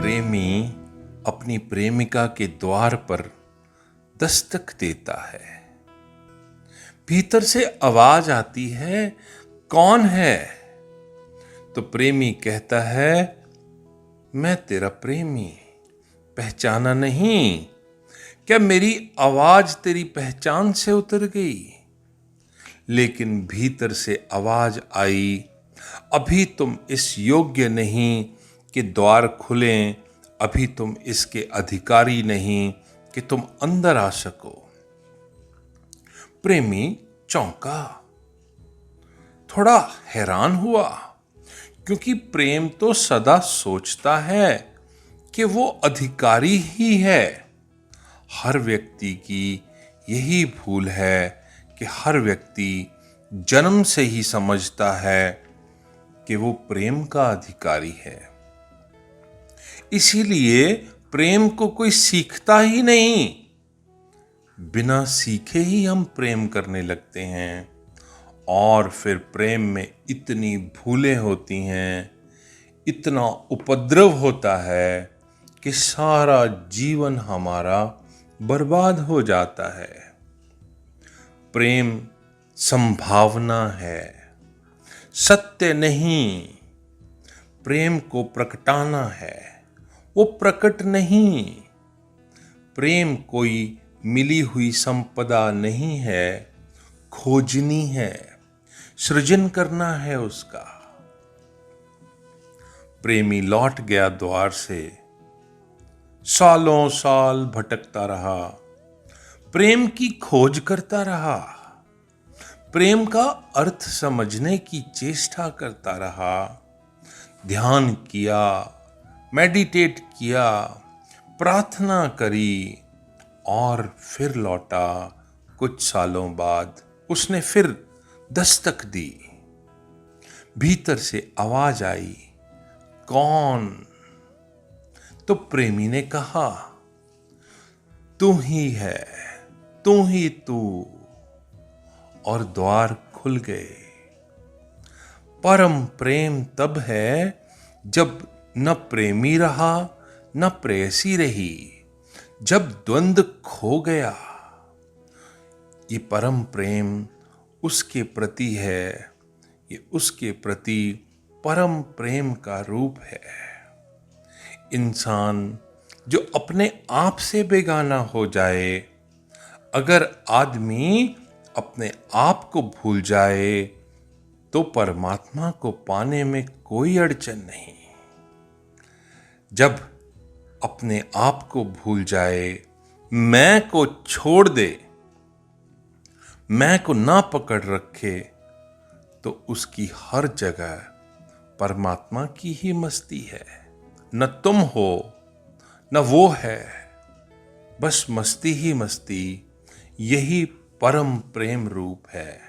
प्रेमी अपनी प्रेमिका के द्वार पर दस्तक देता है। भीतर से आवाज आती है, कौन है? तो प्रेमी कहता है, मैं तेरा प्रेमी, पहचाना नहीं? क्या मेरी आवाज तेरी पहचान से उतर गई? लेकिन भीतर से आवाज आई, अभी तुम इस योग्य नहीं कि द्वार खुलें, अभी तुम इसके अधिकारी नहीं कि तुम अंदर आ सको। प्रेमी चौंका, थोड़ा हैरान हुआ, क्योंकि प्रेम तो सदा सोचता है कि वो अधिकारी ही है। हर व्यक्ति की यही भूल है कि हर व्यक्ति जन्म से ही समझता है कि वो प्रेम का अधिकारी है। इसीलिए प्रेम को कोई सीखता ही नहीं, बिना सीखे ही हम प्रेम करने लगते हैं। और फिर प्रेम में इतनी भूलें होती हैं, इतना उपद्रव होता है कि सारा जीवन हमारा बर्बाद हो जाता है। प्रेम संभावना है, सत्य नहीं। प्रेम को प्रकटाना है, वो प्रकट नहीं। प्रेम कोई मिली हुई संपदा नहीं है, खोजनी है, सृजन करना है उसका। प्रेमी लौट गया द्वार से, सालों साल भटकता रहा, प्रेम की खोज करता रहा, प्रेम का अर्थ समझने की चेष्टा करता रहा। ध्यान किया, मेडिटेट किया, प्रार्थना करी और फिर लौटा। कुछ सालों बाद उसने फिर दस्तक दी। भीतर से आवाज आई, कौन? तो प्रेमी ने कहा, तू ही है, तू ही तू। और द्वार खुल गए। परम प्रेम तब है जब न प्रेमी रहा न प्रेयसी रही, जब द्वंद्व खो गया। ये परम प्रेम उसके प्रति है, ये उसके प्रति परम प्रेम का रूप है। इंसान जो अपने आप से बेगाना हो जाए, अगर आदमी अपने आप को भूल जाए तो परमात्मा को पाने में कोई अड़चन नहीं। जब अपने आप को भूल जाए, मैं को छोड़ दे, मैं को ना पकड़ रखे, तो उसकी हर जगह परमात्मा की ही मस्ती है। न तुम हो न वो है, बस मस्ती ही मस्ती। यही परम प्रेम रूप है।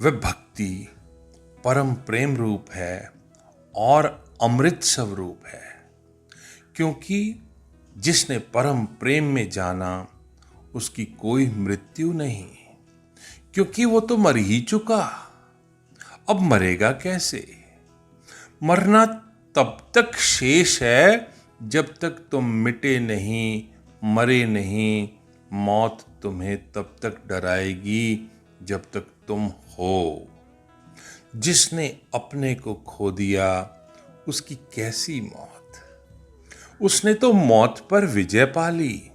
वह भक्ति परम प्रेम रूप है और अमृत स्वरूप है, क्योंकि जिसने परम प्रेम में जाना उसकी कोई मृत्यु नहीं, क्योंकि वो तो मर ही चुका। अब मरेगा कैसे? मरना तब तक शेष है जब तक तुम मिटे नहीं, मरे नहीं। मौत तुम्हें तब तक डराएगी जब तक तुम हो। जिसने अपने को खो दिया उसकी कैसी मौत? उसने तो मौत पर विजय पा ली।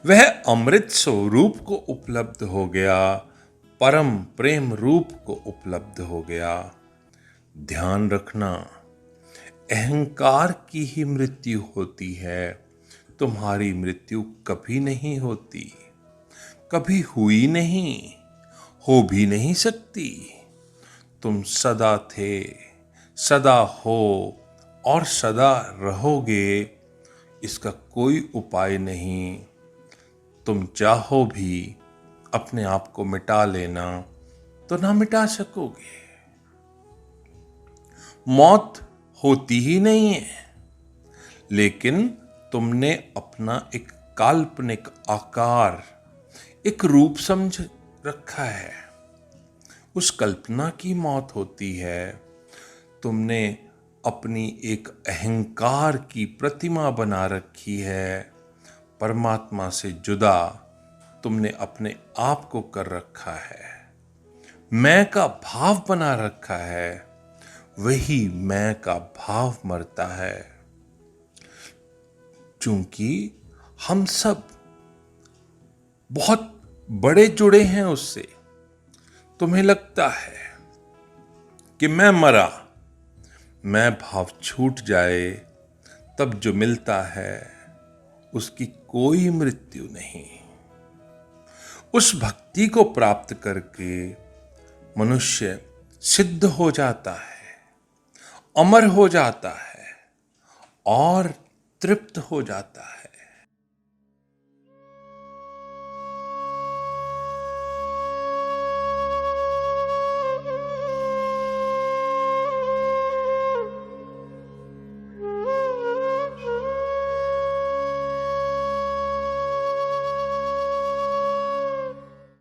वह अमृत स्वरूप को उपलब्ध हो गया, परम प्रेम रूप को उपलब्ध हो गया। ध्यान रखना, अहंकार की ही मृत्यु होती है, तुम्हारी मृत्यु कभी नहीं होती, कभी हुई नहीं, हो भी नहीं सकती। तुम सदा थे, सदा हो और सदा रहोगे, इसका कोई उपाय नहीं। तुम चाहो भी अपने आप को मिटा लेना तो ना मिटा सकोगे। मौत होती ही नहीं है, लेकिन तुमने अपना एक काल्पनिक आकार, एक रूप समझ रखा है। उस कल्पना की मौत होती है। तुमने अपनी एक अहंकार की प्रतिमा बना रखी है, परमात्मा से जुदा तुमने अपने आप को कर रखा है, मैं का भाव बना रखा है, वही मैं का भाव मरता है। चूंकि हम सब बहुत बड़े जुड़े हैं उससे, तुम्हें लगता है कि मैं मरा, मैं भाव छूट जाए तब जो मिलता है उसकी कोई मृत्यु नहीं। उस भक्ति को प्राप्त करके मनुष्य सिद्ध हो जाता है, अमर हो जाता है और तृप्त हो जाता है।